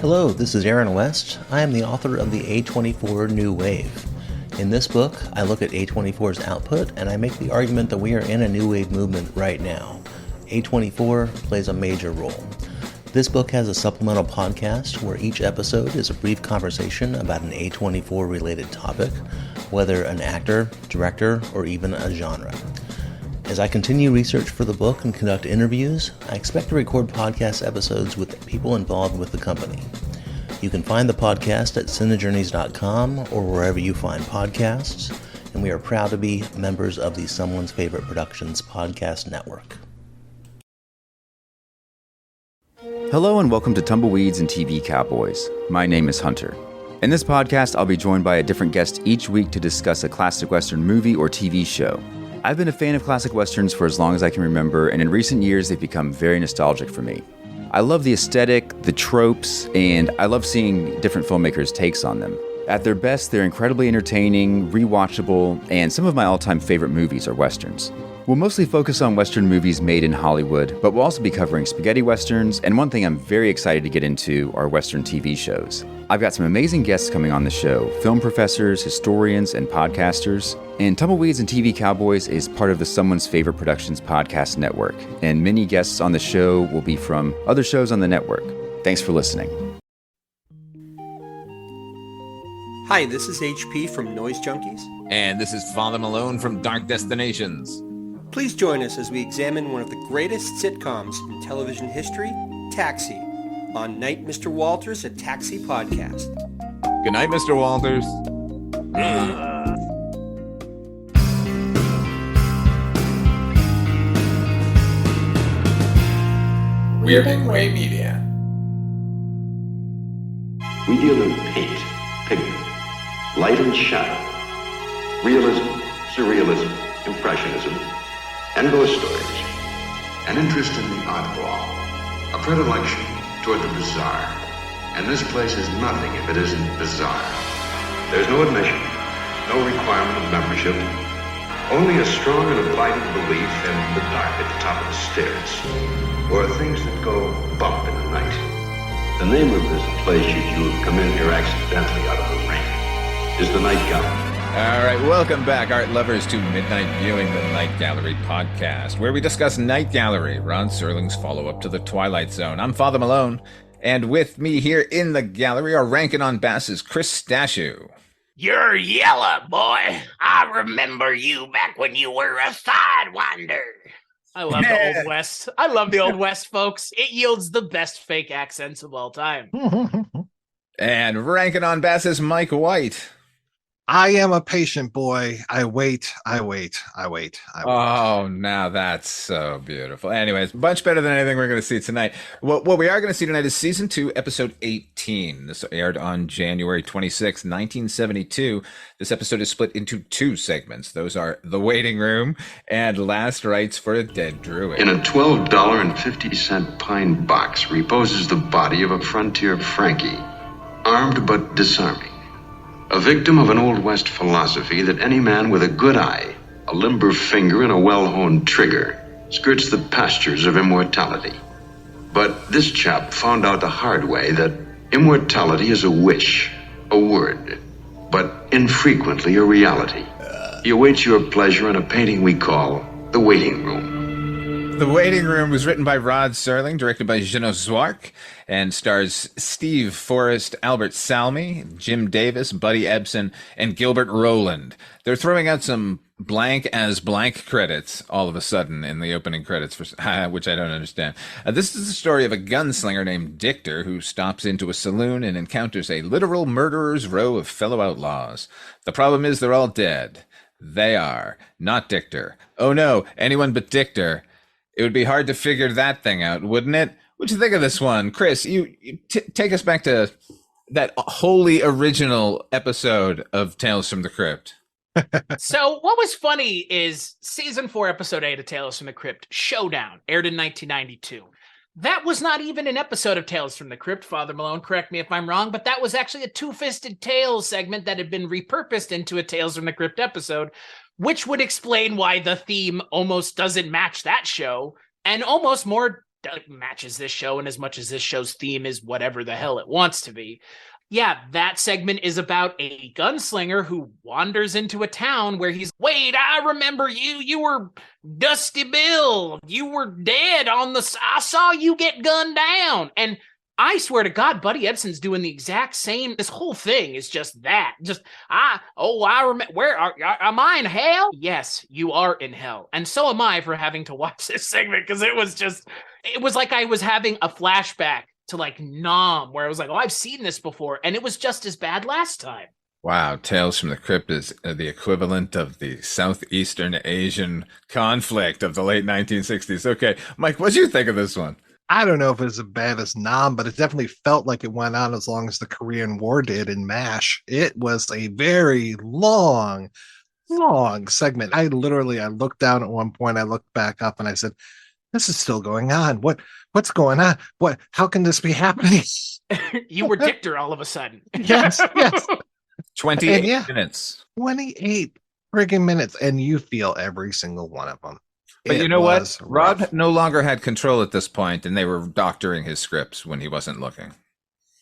Hello, this is Aaron West. I am the author of the A24 New Wave. In this book, I look at A24's output and I make the argument that we are in a new wave movement right now. A24 plays a major role. This book has a supplemental podcast where each episode is a brief conversation about an A24 related topic, whether an actor, director, or even a genre. As I continue research for the book and conduct interviews, I expect to record podcast episodes with people involved with the company. You can find the podcast at cinejourneys.com or wherever you find podcasts, and we are proud to be members of the Someone's Favorite Productions podcast network. Hello and welcome to Tumbleweeds and TV Cowboys. My name is Hunter. In this podcast, I'll be joined by a different guest each week to discuss a classic Western movie or TV show. I've been a fan of classic Westerns for as long as I can remember, and in recent years, they've become very nostalgic for me. I love the aesthetic, the tropes, and I love seeing different filmmakers' takes on them. At their best, they're incredibly entertaining, rewatchable, and some of my all-time favorite movies are Westerns. We'll mostly focus on Western movies made in Hollywood, but we'll also be covering spaghetti Westerns, and one thing I'm very excited to get into are Western TV shows. I've got some amazing guests coming on the show, film professors, historians, and podcasters. And Tumbleweeds and TV Cowboys is part of the Someone's Favorite Productions podcast network, and many guests on the show will be from other shows on the network. Thanks for listening. Hi, this is HP from Noise Junkies. And this is Father Malone from Dark Destinations. Please join us as we examine one of the greatest sitcoms in television history, Taxi, on Night Mr. Walters, a Taxi podcast. Good night, Mr. Walters. Weirding Way Media. We deal in paint, pigment, light and shadow, realism, surrealism, impressionism, and ghost stories. An interest in the oddball, a predilection toward the bizarre. And this place is nothing if it isn't bizarre. There's no admission, no requirement of membership, only a strong and abiding belief in the dark at the top of the stairs, or things that go bump in the night. The name of this place, should you have come in here accidentally out of the ring, is the Night Gallery. All right, welcome back, art lovers, to Midnight Viewing, the Night Gallery podcast, where we discuss Night Gallery, Rod Serling's follow-up to The Twilight Zone. I'm Father Malone, and with me here in the gallery are ranking on basses Chris Stashu. You're yellow, boy. I remember you back when you were a sidewinder. I love the Old West. I love the Old West, folks. It yields the best fake accents of all time. And ranking on basses Mike White. I am a patient boy. I wait. Oh, now that's so beautiful. Anyways, much better than anything we're going to see tonight. What we are going to see tonight is Season 2, Episode 18. This aired on January 26, 1972. This episode is split into two segments. Those are The Waiting Room and Last Rites for a Dead Druid. In a $12.50 pine box reposes the body of a frontier Frankie, armed but disarming. A victim of an Old West philosophy that any man with a good eye, a limber finger, and a well-honed trigger skirts the pastures of immortality. But this chap found out the hard way that immortality is a wish, a word, but infrequently a reality. He awaits your pleasure in a painting we call The Waiting Room. The Waiting Room was written by Rod Serling, directed by Jeannot Szwarc, and stars Steve Forrest, Albert Salmi, Jim Davis, Buddy Ebsen, and Gilbert Rowland. They're throwing out some blank as blank credits all of a sudden in the opening credits, which I don't understand. This is the story of a gunslinger named Dictor who stops into a saloon and encounters a literal murderer's row of fellow outlaws. The problem is they're all dead. They are, not Dictor. Oh no, anyone but Dictor. It would be hard to figure that thing out, wouldn't it? What'd you think of this one? Chris, you take us back to that wholly original episode of Tales from the Crypt. So what was funny is Season 4, Episode 8 of Tales from the Crypt, Showdown, aired in 1992. That was not even an episode of Tales from the Crypt, Father Malone, correct me if I'm wrong, but that was actually a Two-Fisted Tales segment that had been repurposed into a Tales from the Crypt episode, which would explain why the theme almost doesn't match that show, and almost more matches this show, and as much as this show's theme is whatever the hell it wants to be. Yeah, that segment is about a gunslinger who wanders into a town where he's, wait, I remember you. You were Dusty Bill. You were dead I saw you get gunned down. And I swear to God, Buddy Ebsen's doing the exact same. This whole thing is just that. I remember. Where am I in hell? Yes, you are in hell. And so am I for having to watch this segment, because it was like I was having a flashback to like Nom, where I was like, oh, I've seen this before. And it was just as bad last time. Wow, Tales from the Crypt is the equivalent of the Southeastern Asian conflict of the late 1960s. Okay, Mike, what do you think of this one? I don't know if it's as bad as Nam, but it definitely felt like it went on as long as the Korean War did in MASH. It was a very long segment. I looked down at one point, I looked back up, and I said, this is still going on. What's going on? How can this be happening? You were Dictor all of a sudden. Yes. 28 minutes. 28 friggin' minutes, and you feel every single one of them. But you know what? Rod no longer had control at this point, and they were doctoring his scripts when he wasn't looking.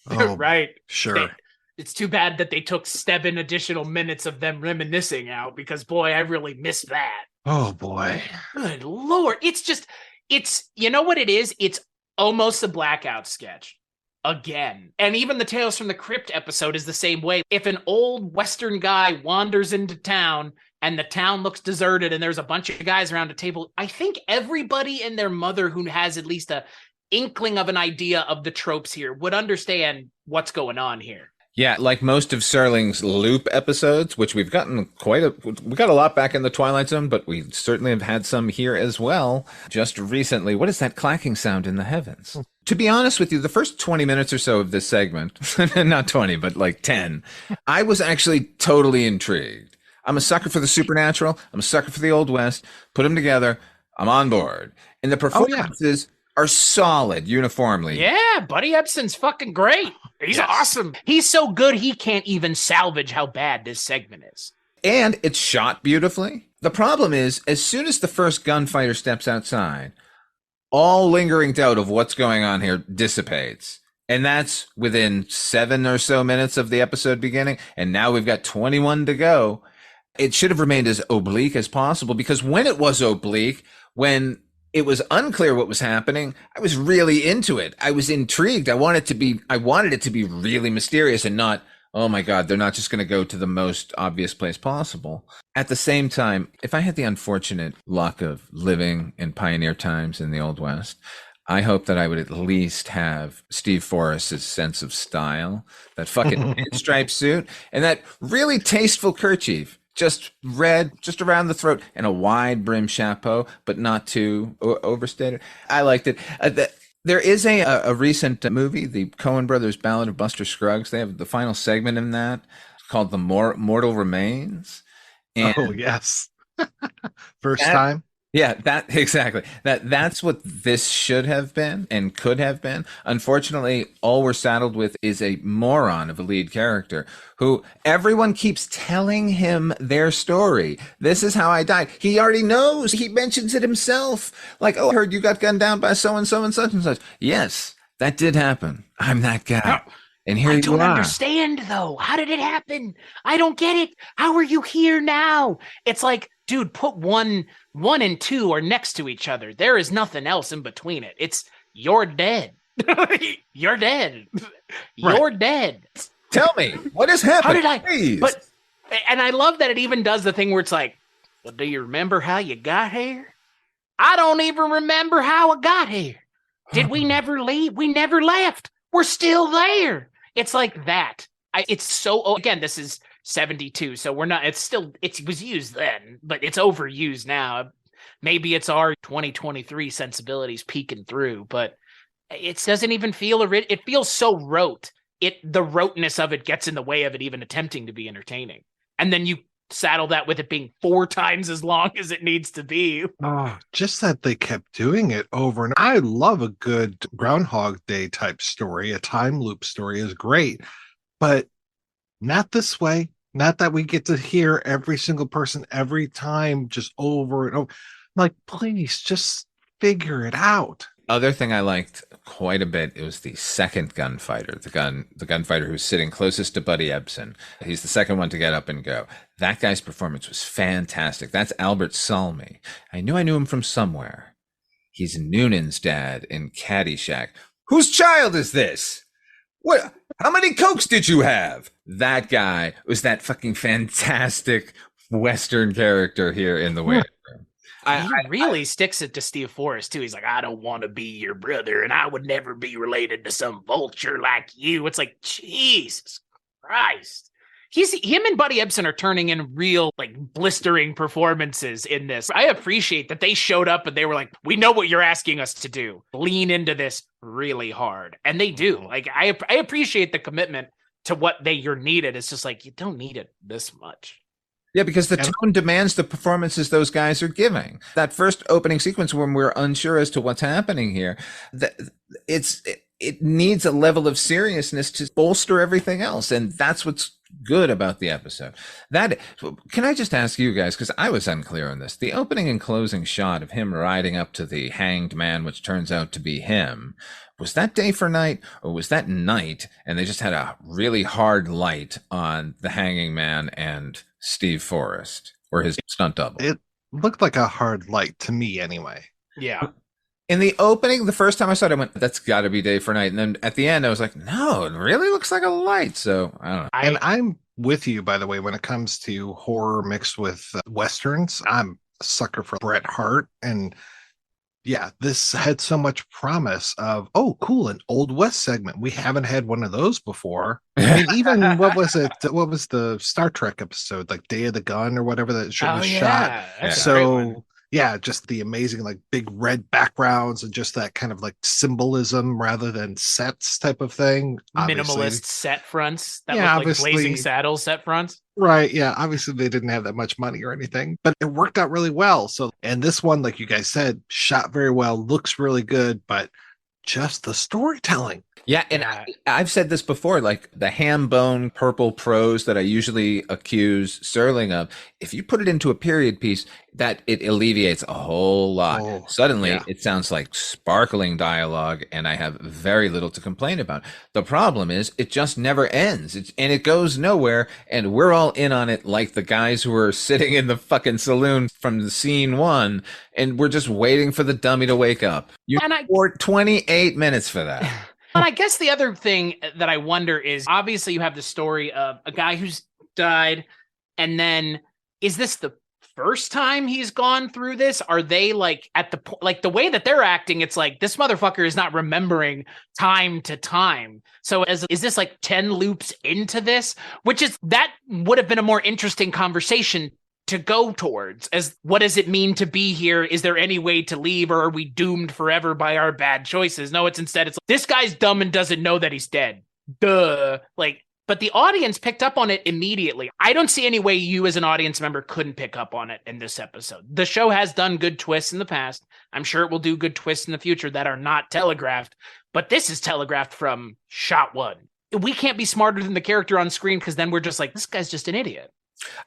Oh, right. Sure. It's too bad that they took 7 additional minutes of them reminiscing out, because boy, I really missed that. Oh boy. Good Lord. It's you know what it is? It's almost a Blackout sketch again. And even the Tales from the Crypt episode is the same way. If an old Western guy wanders into town and the town looks deserted and there's a bunch of guys around a table, I think everybody and their mother who has at least a inkling of an idea of the tropes here would understand what's going on here. Yeah, like most of Serling's Loop episodes, which we got a lot back in the Twilight Zone, but we certainly have had some here as well. Just recently, what is that clacking sound in the heavens? To be honest with you, the first 20 minutes or so of this segment, not 20, but like 10, I was actually totally intrigued. I'm a sucker for the supernatural. I'm a sucker for the Old West. Put them together. I'm on board. And the performances are solid uniformly. Yeah, Buddy Ebsen's fucking great. He's awesome. He's so good, he can't even salvage how bad this segment is. And it's shot beautifully. The problem is, as soon as the first gunfighter steps outside, all lingering doubt of what's going on here dissipates. And that's within 7 or so minutes of the episode beginning. And now we've got 21 to go. It should have remained as oblique as possible, because when it was oblique, when it was unclear what was happening, I was really into it. I was intrigued. I wanted it to be really mysterious and not, oh my God, they're not just going to go to the most obvious place possible. At the same time, if I had the unfortunate luck of living in pioneer times in the Old West, I hope that I would at least have Steve Forrest's sense of style, that fucking pinstripe suit, and that really tasteful kerchief. Just red, just around the throat, and a wide brim chapeau, but not too overstated. I liked it. There is a recent movie, the Coen Brothers Ballad of Buster Scruggs. They have the final segment in that called The Mortal Remains. And oh, yes. First time? Yeah, exactly. That's what this should have been and could have been. Unfortunately, all we're saddled with is a moron of a lead character who everyone keeps telling him their story. This is how I died. He already knows. He mentions it himself. Like, oh, I heard you got gunned down by so-and-so and such and such. Yes, that did happen. I'm that guy. And here you are. I don't understand, though. How did it happen? I don't get it. How are you here now? It's like, dude, put one and 2 are next to each other. There is nothing else in between it. It's you're dead. You're dead. You're dead. Tell me, what has happened? How did I? Please. And I love that it even does the thing where it's like, well, do you remember how you got here? I don't even remember how I got here. Did we never leave? We never left. We're still there. It's like that. It's so, again, this is 72, so we're not, it was used then, but it's overused now. Maybe it's our 2023 sensibilities peeking through, but it doesn't even feel, it feels so rote. The roteness of it gets in the way of it even attempting to be entertaining. And then you saddle that with it being 4 times as long as it needs to be. Oh, just that they kept doing it over and I love a good Groundhog Day type story. A time loop story is great, but not this way. Not that we get to hear every single person every time just over and over. Like, please just figure it out. other thing I liked quite a bit, it was the second gunfighter, the gunfighter who's sitting closest to Buddy Ebsen. He's the second one to get up and go. That guy's performance was fantastic. That's Albert Salmi. I knew him from somewhere. He's Noonan's dad in Caddyshack. Whose child is this? What? How many Cokes did you have? That guy was that fucking fantastic Western character here in the waiting room. He really sticks it to Steve Forrest, too. He's like, I don't want to be your brother, and I would never be related to some vulture like you. It's like, Jesus Christ. Him and Buddy Ebsen are turning in real, like, blistering performances in this. I appreciate that they showed up and they were like, we know what you're asking us to do. Lean into this really hard. And they do. Like, I appreciate the commitment to what you're needed. It's just like, you don't need it this much. Yeah, because the tone demands the performances those guys are giving. That first opening sequence when we're unsure as to what's happening here, it needs a level of seriousness to bolster everything else. And that's what's good about the episode. Can I just ask you guys, because I was unclear on this, the opening and closing shot of him riding up to the hanged man, which turns out to be him, was that day for night, or was that night and they just had a really hard light on the hanging man and Steve Forrest, or his stunt double? It looked like a hard light to me anyway. Yeah. In the opening, the first time I saw it, I went, that's got to be day for night. And then at the end, I was like, no, it really looks like a light. So I don't know. And I'm with you, by the way, when it comes to horror mixed with Westerns. I'm a sucker for Bret Hart. And yeah, this had so much promise of, oh, cool, an Old West segment. We haven't had one of those before. I mean, even what was the Star Trek episode, like Day of the Gun or whatever that shit was shot. That's so yeah, just the amazing, like, big red backgrounds and just that kind of like symbolism rather than sets type of thing. Minimalist set fronts that look like Blazing Saddles set fronts. Right. Yeah. Obviously, they didn't have that much money or anything, but it worked out really well. So, and this one, like you guys said, shot very well, looks really good, but just the storytelling. Yeah, and I've said this before, like the ham bone purple prose that I usually accuse Serling of, if you put it into a period piece, that it alleviates a whole lot. Suddenly, it sounds like sparkling dialogue, and I have very little to complain about. The problem is, it just never ends, and it goes nowhere, and we're all in on it like the guys who are sitting in the fucking saloon from the scene one, and we're just waiting for the dummy to wake up. You for 28 minutes for that. And I guess the other thing that I wonder is, obviously you have the story of a guy who's died, and then is this the first time he's gone through this? Are they like at the like the way that they're acting? It's like this motherfucker is not remembering time to time. So is this like 10 loops into this? That would have been a more interesting conversation to go towards, as what does it mean to be here? Is there any way to leave, or are we doomed forever by our bad choices? No, it's like, this guy's dumb and doesn't know that he's dead. Duh. Like, but the audience picked up on it immediately. I don't see any way you as an audience member couldn't pick up on it in this episode. The show has done good twists in the past. I'm sure it will do good twists in the future that are not telegraphed, but this is telegraphed from shot one. We can't be smarter than the character on screen, because then we're just like, this guy's just an idiot.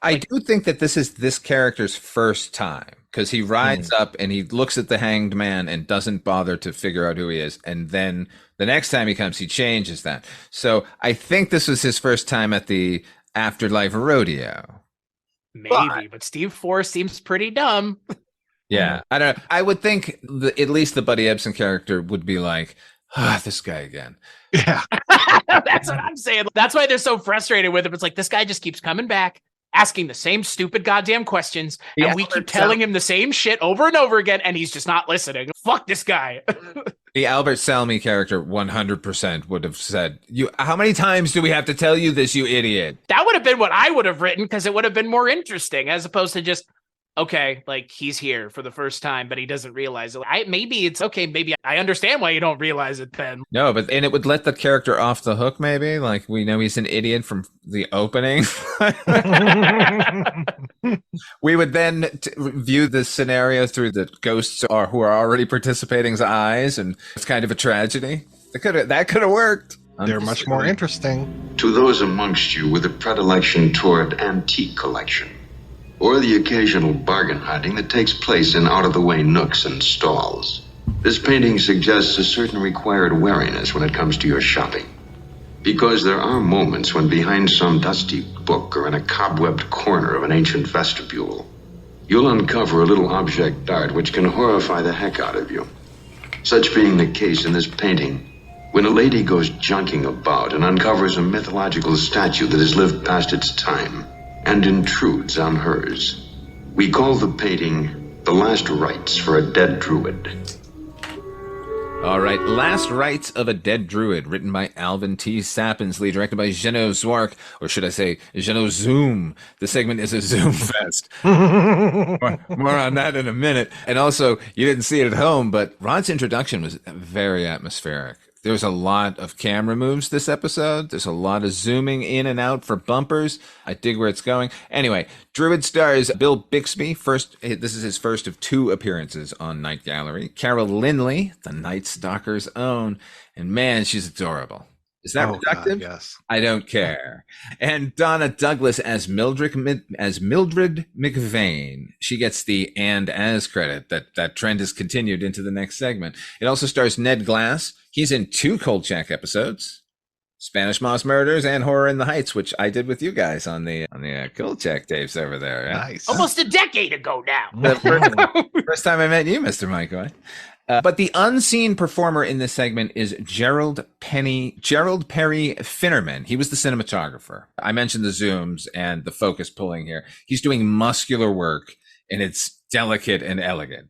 I do think that this is this character's first time, because he rides up and he looks at the hanged man and doesn't bother to figure out who he is. And then the next time he comes, he changes that. So I think this was his first time at the Afterlife Rodeo. Maybe, but Steve Forrest seems pretty dumb. Yeah, I don't know. I would think at least the Buddy Ebsen character would be like, this guy again. Yeah. That's what I'm saying. That's why they're so frustrated with him. It's like, this guy just keeps coming back, asking the same stupid goddamn questions, and we keep telling him the same shit over and over again, and he's just not listening. Fuck this guy. The Albert Salmi character 100% would have said, how many times do we have to tell you this, you idiot? That would have been what I would have written, because it would have been more interesting, as opposed to just, okay, like, he's here for the first time, but he doesn't realize it. Maybe it's okay. Maybe I understand why you don't realize it then. No, and it would let the character off the hook, maybe. Like, we know he's an idiot from the opening. We would then view this scenario through the ghosts who are already participating's eyes, and it's kind of a tragedy. That could have worked. They're much more interesting. To those amongst you with a predilection toward antique collection, or the occasional bargain hunting that takes place in out-of-the-way nooks and stalls, This painting suggests a certain required wariness when it comes to your shopping. Because there are moments when behind some dusty book or in a cobwebbed corner of an ancient vestibule, you'll uncover a little object d'art which can horrify the heck out of you. Such being the case in this painting, when a lady goes junking about and uncovers a mythological statue that has lived past its time and intrudes on hers. We call the painting The Last Rites for a Dead Druid. All right, Last Rites of a Dead Druid, written by Alvin T. Sapinsley, directed by Jeannot Szwarc, or should I say Jeannot Zoom. The segment is a Zoom fest. More on that in a minute. And also, you didn't see it at home, but Rod's introduction was very atmospheric. There's a lot of camera moves this episode. There's a lot of zooming in and out for bumpers. I dig where it's going. Anyway, Druid stars Bill Bixby. This is his first of 2 appearances on Night Gallery. Carol Lynley, the Night Stalker's own. And man, she's adorable. Is that reductive? God, yes. I don't care. And Donna Douglas as Mildred McVeigh. She gets the "and as" credit. That trend has continued into the next segment. It also stars Ned Glass. He's in 2 Kolchak episodes, Spanish Moss Murders and Horror in the Heights, which I did with you guys on the Kolchak tapes over there. Yeah? Nice. Almost a decade ago now. The first time I met you, Mr. Mike. But the unseen performer in this segment is Gerald Perry Finnerman. He was the cinematographer. I mentioned the zooms and the focus pulling here. He's doing muscular work, and it's delicate and elegant.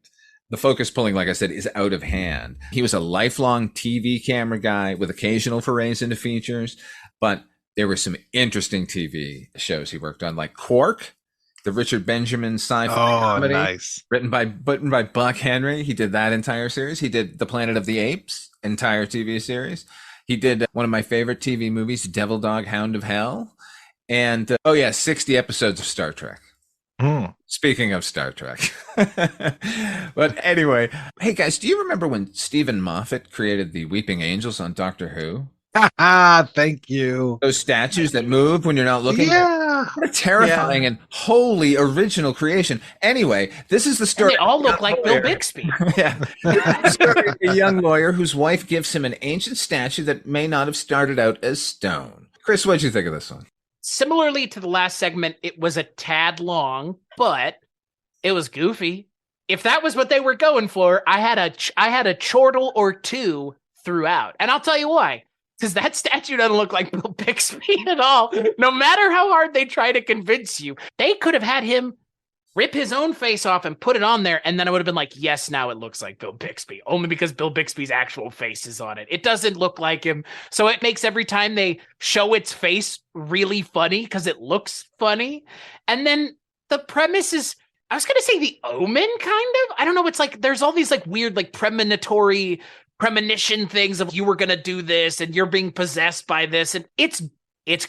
The focus pulling, like I said, is out of hand. He was a lifelong TV camera guy with occasional forays into features, but there were some interesting TV shows he worked on, like Quark, the Richard Benjamin sci-fi comedy, nice. written by Buck Henry. He did that entire series. He did The Planet of the Apes entire TV series. He did one of my favorite TV movies, Devil Dog Hound of Hell. And 60 episodes of Star Trek. Speaking of Star Trek. But anyway, hey guys, do you remember when Stephen Moffat created the Weeping Angels on Doctor Who? Thank you. Those statues that move when you're not looking. Yeah. What a terrifying and wholly original creation. Anyway, this is the story. And they all look like Bill Bixby. Yeah. The story of a young lawyer whose wife gives him an ancient statue that may not have started out as stone. Chris, what'd you think of this one? Similarly to the last segment, it was a tad long, but it was goofy. If that was what they were going for, I had a chortle or 2 throughout. And I'll tell you why. Because that statue doesn't look like Bill Bixby at all. No matter how hard they try to convince you, they could have had him rip his own face off and put it on there, and then I would have been like, yes, now it looks like Bill Bixby, only because Bill Bixby's actual face is on it. It doesn't look like him, so it makes every time they show its face really funny because it looks funny. And then the premise is, I was going to say The Omen, kind of. I don't know, it's like there's all these like weird like premonition things of you were going to do this and you're being possessed by this, and it's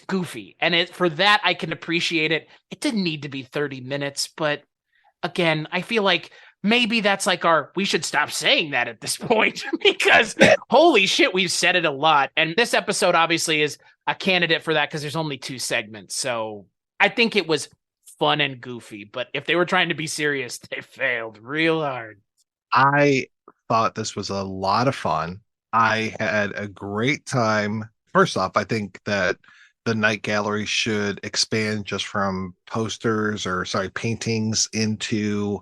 goofy, and for that I can appreciate it. It didn't need to be 30 minutes, but again, I feel like maybe that's like we should stop saying that at this point because holy shit, we've said it a lot. And this episode obviously is a candidate for that because there's only 2 segments. So I think it was fun and goofy, but if they were trying to be serious, they failed real hard. I thought this was a lot of fun. I had a great time. First off, I think that the Night Gallery should expand just from paintings into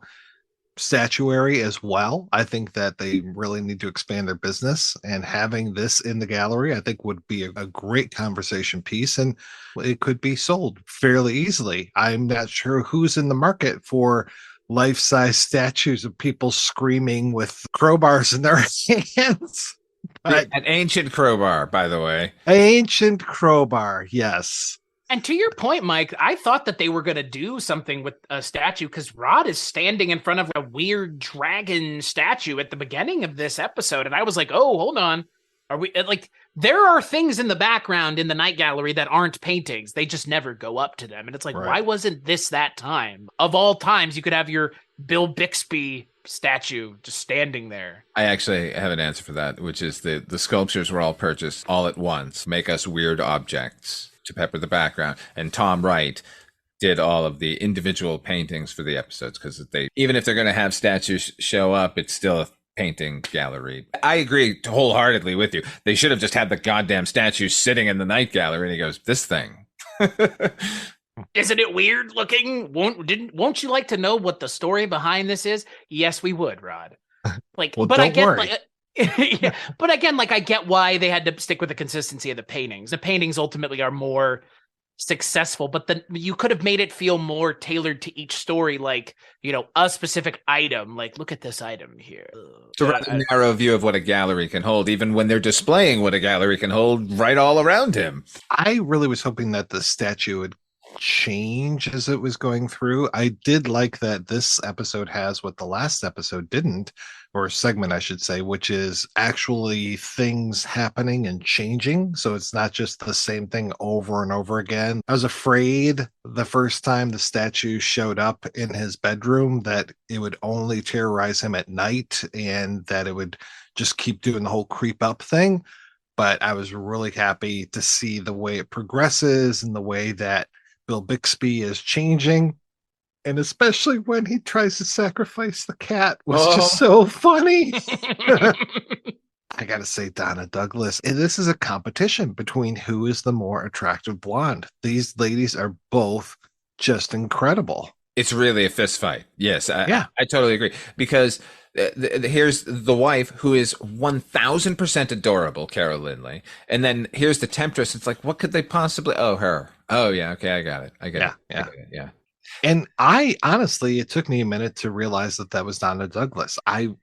statuary as well. I think that they really need to expand their business, and having this in the gallery, I think, would be a great conversation piece, and it could be sold fairly easily. I'm not sure who's in the market for life-size statues of people screaming with crowbars in their hands. An ancient crowbar, by the way. Ancient crowbar, yes. And to your point, Mike, I thought that they were going to do something with a statue because Rod is standing in front of a weird dragon statue at the beginning of this episode. And I was like, oh, hold on. Are we like, there are things in the background in the Night Gallery that aren't paintings. They just never go up to them. And it's like, Why wasn't this that time? Of all times, you could have your Bill Bixby statue just standing there. I actually have an answer for that, which is the sculptures were all purchased all at once. Make us weird objects to pepper the background. And Tom Wright did all of the individual paintings for the episodes because even if they're going to have statues show up, it's still painting gallery. I agree wholeheartedly with you. They should have just had the goddamn statue sitting in the night gallery, and he goes, this thing. Isn't it weird looking? Won't you like to know what the story behind this is? Yes, we would, Rod. Like, Well, but don't I get, worry. like, yeah, but again, like, I get why they had to stick with the consistency of the paintings. The paintings ultimately are more successful, but then you could have made it feel more tailored to each story, like, you know, a specific item. Like, look at this item here. It's a rather narrow view of what a gallery can hold, even when they're displaying what a gallery can hold right all around him. I really was hoping that the statue would change as it was going through. I did like that this episode has what the last episode didn't, or segment, I should say, which is actually things happening and changing. So it's not just the same thing over and over again. I was afraid the first time the statue showed up in his bedroom that it would only terrorize him at night and that it would just keep doing the whole creep up thing. But I was really happy to see the way it progresses and the way that Bill Bixby is changing, and especially when he tries to sacrifice the cat was just so funny. I gotta say, Donna Douglas, this is a competition between who is the more attractive blonde. These ladies are both just incredible. It's really a fist fight. Yes, Yeah. I totally agree. Because here's the wife who is 1000% adorable, Carol Lynley. And then here's the temptress. It's like, what could they possibly? Oh, her. Oh, yeah. Okay, I got it. I get it. Yeah. I get it. Yeah. And I honestly, it took me a minute to realize that that was Donna Douglas.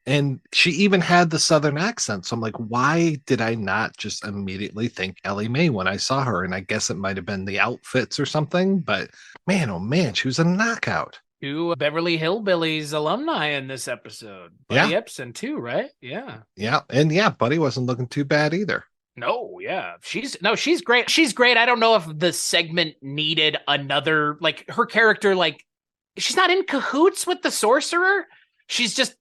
And she even had the Southern accent. So I'm like, why did I not just immediately think Ellie Mae when I saw her? And I guess it might have been the outfits or something. But man, oh man, she was a knockout. Two Beverly Hillbillies alumni in this episode. Buddy Epson too, right? Yeah. Yeah. And yeah, Buddy wasn't looking too bad either. No, yeah. She's great. She's great. I don't know if the segment needed another, like, her character, like, she's not in cahoots with the sorcerer. She's just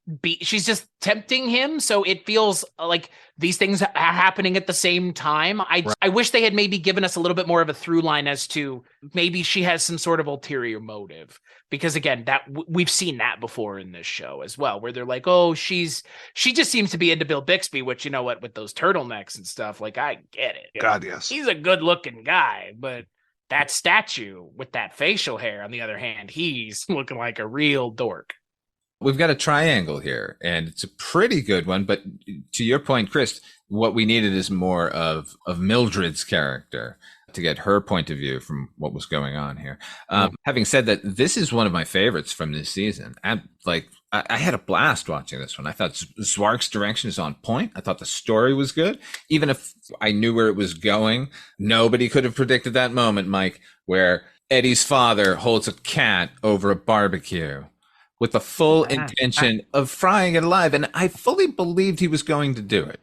tempting him. So it feels like these things are happening at the same time. I wish they had maybe given us a little bit more of a through line as to maybe she has some sort of ulterior motive. Because again, that we've seen that before in this show as well, where they're like, oh, she just seems to be into Bill Bixby, which, you know what, with those turtlenecks and stuff, like, I get it. God, yes. He's a good looking guy, but that statue with that facial hair, on the other hand, he's looking like a real dork. We've got a triangle here, and it's a pretty good one. But to your point, Chris, what we needed is more of Mildred's character to get her point of view from what was going on here. Having said that, this is one of my favorites from this season. I had a blast watching this one. I thought Szwarc's direction is on point. I thought the story was good. Even if I knew where it was going, nobody could have predicted that moment, Mike, where Eddie's father holds a cat over a barbecue with the full intention of frying it alive. And I fully believed he was going to do it.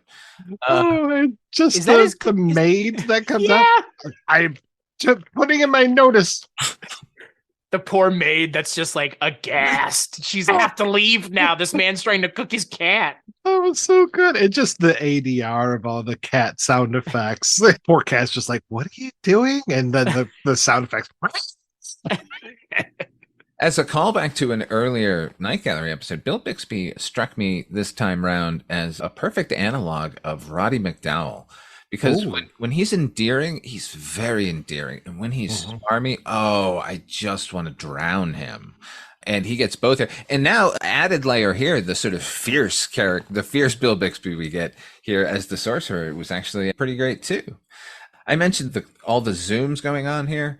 Just the maid that comes up. I'm just putting in my notice. The poor maid that's just like aghast. She's have to leave now. This man's trying to cook his cat. That was so good. And just the ADR of all the cat sound effects. The poor cat's just like, what are you doing? And then the sound effects. As a callback to an earlier Night Gallery episode, Bill Bixby struck me this time round as a perfect analog of Roddy McDowall. Because when he's endearing, he's very endearing. And when he's smarmy, I just want to drown him. And he gets both here. And now, added layer here, the sort of fierce character, the fierce Bill Bixby we get here as the sorcerer was actually pretty great too. I mentioned all the zooms going on here.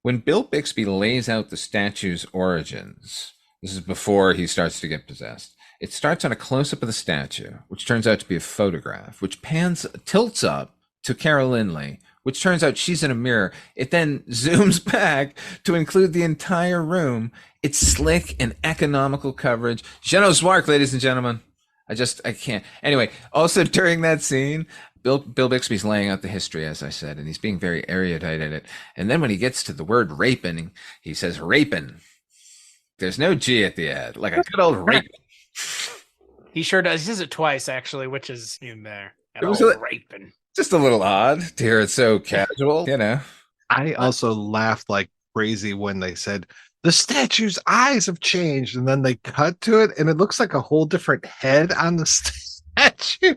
When Bill Bixby lays out the statue's origins, this is before he starts to get possessed. It starts on a close-up of the statue, which turns out to be a photograph, which tilts up to Carol Lynley, which turns out she's in a mirror. It then zooms back to include the entire room. It's slick and economical coverage. Jeannot Szwarc, ladies and gentlemen. I can't. Anyway, also during that scene, Bill Bixby's laying out the history, as I said, and he's being very erudite at it. And then when he gets to the word raping, he says raping. There's no G at the end, like a good old raping. He sure does. He says it twice, actually, which is in there. It was raping. Just a little odd to hear it so casual, you know. I also laughed like crazy when they said, the statue's eyes have changed, and then they cut to it, and it looks like a whole different head on the statue.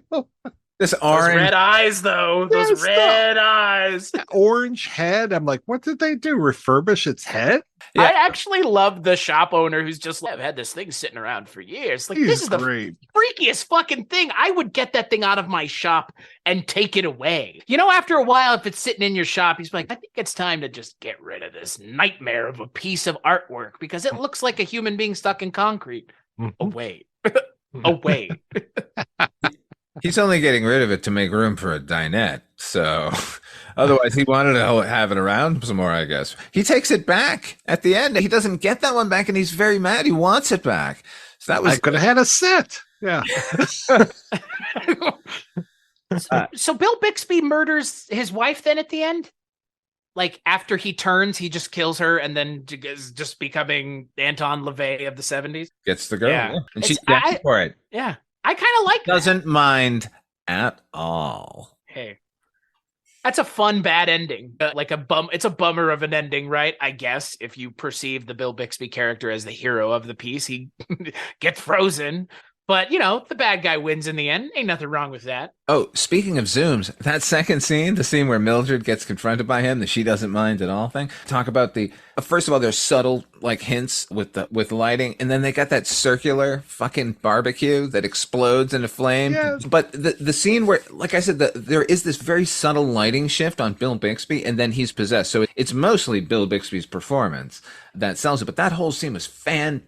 This Those orange. red eyes, though. Those Yes, red eyes. Orange head. I'm like, what did they do? Refurbish its head? Yeah. I actually love the shop owner who's just like, I've had this thing sitting around for years. Like, this He's is the great. freakiest fucking thing. I would get that thing out of my shop and take it away. You know, after a while, if it's sitting in your shop, he's like, I think it's time to just get rid of this nightmare of a piece of artwork because it looks like a human being stuck in concrete. Oh, wait. Oh, wait. He's only getting rid of it to make room for a dinette. So otherwise, he wanted to have it around some more, I guess. He takes it back at the end. He doesn't get that one back, and he's very mad. He wants it back. So that was. I could have had a set. Yeah. So Bill Bixby murders his wife then at the end? Like, after he turns, he just kills her and then is just becoming Anton LaVey of the 70s? Gets the girl. Yeah. Yeah. And she's down for it. Yeah. I kind of like that. Doesn't mind at all. Hey. That's a fun, bad ending. Like it's a bummer of an ending, right? I guess, if you perceive the Bill Bixby character as the hero of the piece, he gets frozen. But, you know, the bad guy wins in the end. Ain't nothing wrong with that. Oh, speaking of zooms, that second scene, the scene where Mildred gets confronted by him, the she doesn't mind at all thing. Talk about the first of all, there's subtle like hints with lighting, and then they got that circular fucking barbecue that explodes into flame. Yeah. But the scene where, like I said, there is this very subtle lighting shift on Bill Bixby, and then he's possessed. So it's mostly Bill Bixby's performance that sells it. But that whole scene was fantastic.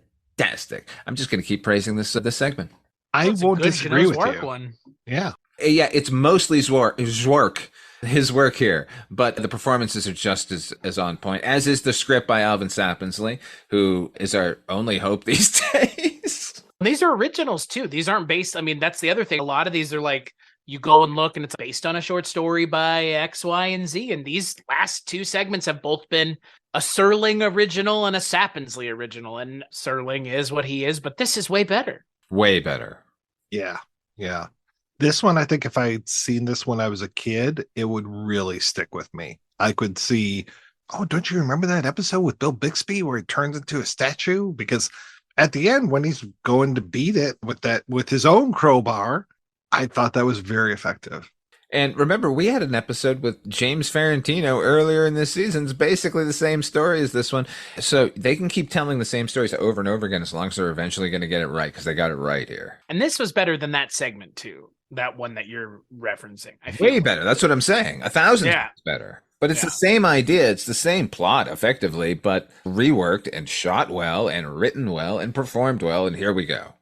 I'm just going to keep praising this segment. I That's a won't good disagree Jeannot with Szwarc you. one. Yeah. Yeah, it's mostly Szwarc, his work here, but the performances are just as on point, as is the script by Alvin Sapinsley, who is our only hope these days. These are originals, too. These aren't based. I mean, that's the other thing. A lot of these are like, you go and look and it's based on a short story by X, Y, and Z. And these last two segments have both been a Serling original and a Sapinsley original. And Serling is what he is, but this is way better. Way better. Yeah. Yeah. This one, I think if I had seen this when I was a kid, it would really stick with me. I could see, oh, don't you remember that episode with Bill Bixby where he turns into a statue? Because at the end, when he's going to beat it with his own crowbar, I thought that was very effective. And remember, we had an episode with James Ferrantino earlier in this season. It's basically the same story as this one. So they can keep telling the same stories over and over again as long as they're eventually going to get it right, because they got it right here. And this was better than that segment, too. That one that you're referencing. I feel. Way better. That's what I'm saying. 1,000 Yeah. times better. But it's the same idea. It's the same plot, effectively, but reworked and shot well and written well and performed well. And here we go.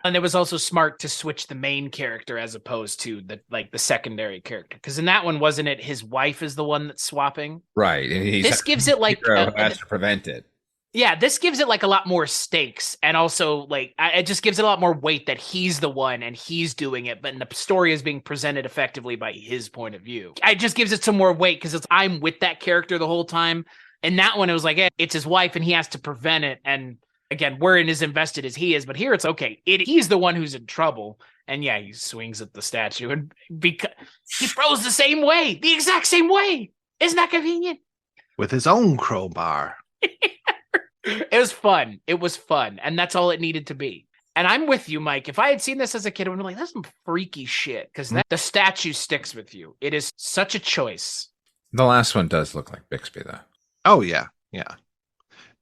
And it was also smart to switch the main character as opposed to the secondary character. Because in that one, wasn't it his wife is the one that's swapping? Right. And This gives it like hero who has to prevent it. Yeah, this gives it like a lot more stakes, and also like it just gives it a lot more weight that he's the one and he's doing it, but the story is being presented effectively by his point of view. It just gives it some more weight because I'm with that character the whole time. And that one, it was like, it's his wife and he has to prevent it. And again, we're in as invested as he is, but here it's okay. He's the one who's in trouble. And yeah, he swings at the statue and because he throws the exact same way. Isn't that convenient? With his own crowbar. It was fun. It was fun. And that's all it needed to be. And I'm with you, Mike. If I had seen this as a kid, I would be like, that's some freaky shit. Because the statue sticks with you. It is such a choice. The last one does look like Bixby, though. Oh, yeah. Yeah.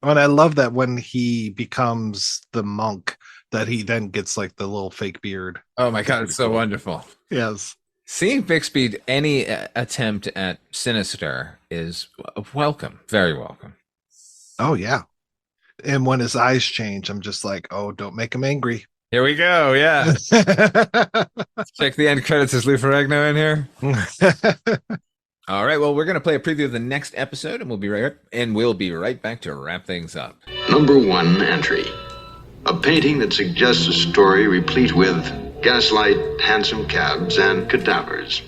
And I love that when he becomes the monk, that he then gets like the little fake beard. Oh, my God. It's so wonderful. Yes. Seeing Bixby, any attempt at sinister is welcome. Very welcome. Oh, yeah. And when his eyes change, I'm just like, oh, don't make him angry. Here we go. Yeah. Check the end credits. Is Lou Ferrigno in here? All right. Well, we're going to play a preview of the next episode, and we'll be right back to wrap things up. Number 1 entry. A painting that suggests a story replete with gaslight, hansom cabs, and cadavers.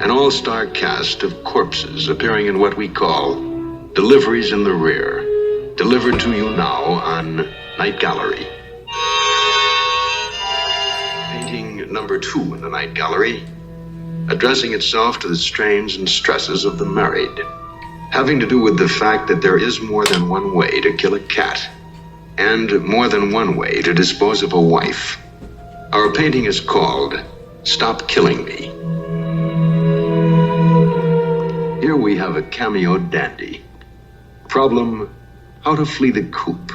An all-star cast of corpses appearing in what we call deliveries in the rear. Delivered to you now on Night Gallery. Painting number 2 in the Night Gallery, addressing itself to the strains and stresses of the married. having to do with the fact that there is more than one way to kill a cat, and more than one way to dispose of a wife. Our painting is called Stop Killing Me. Here we have a cameo dandy. Problem, how to flee the coop.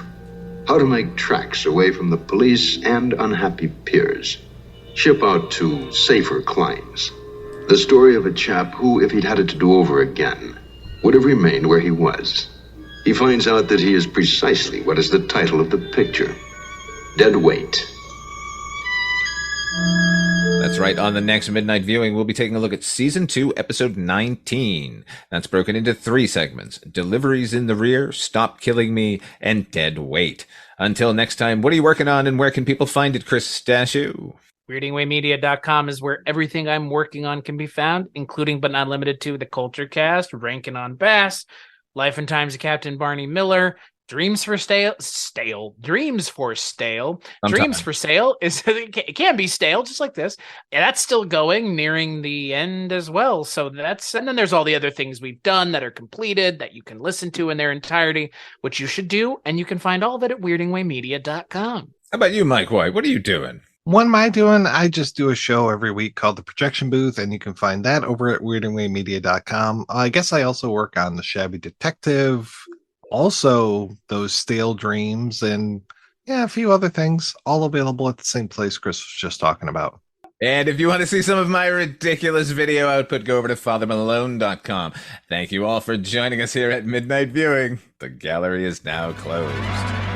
How to make tracks away from the police and unhappy peers. Ship out to safer climes. The story of a chap who, if he'd had it to do over again, would have remained where he was. He finds out that he is precisely what is the title of the picture. Dead Weight. That's right. On the next Midnight Viewing, we'll be taking a look at Season 2, Episode 19. That's broken into 3 segments: Deliveries in the Rear, Stop Killing Me, and Dead Weight. Until next time, what are you working on and where can people find it, Chris Stashu? WeirdingWayMedia.com is where everything I'm working on can be found, including but not limited to the Culture Cast, Rankin' on Bass, Life and Times of Captain Barney Miller, Dreams for Sale, Dreams for Sale is it can be stale, just like this. And that's still going, nearing the end as well. So and then there's all the other things we've done that are completed that you can listen to in their entirety, which you should do, and you can find all of it at WeirdingWayMedia.com. How about you, Mike White? What are you doing? What am I doing? I just do a show every week called The Projection Booth, and you can find that over at WeirdingWayMedia.com. I guess I also work on The Shabby Detective, also those Stale Dreams, and a few other things, all available at the same place Chris was just talking about. And if you want to see some of my ridiculous video output, go over to fathermalone.com. Thank you all for joining us here at Midnight Viewing. The gallery is now closed.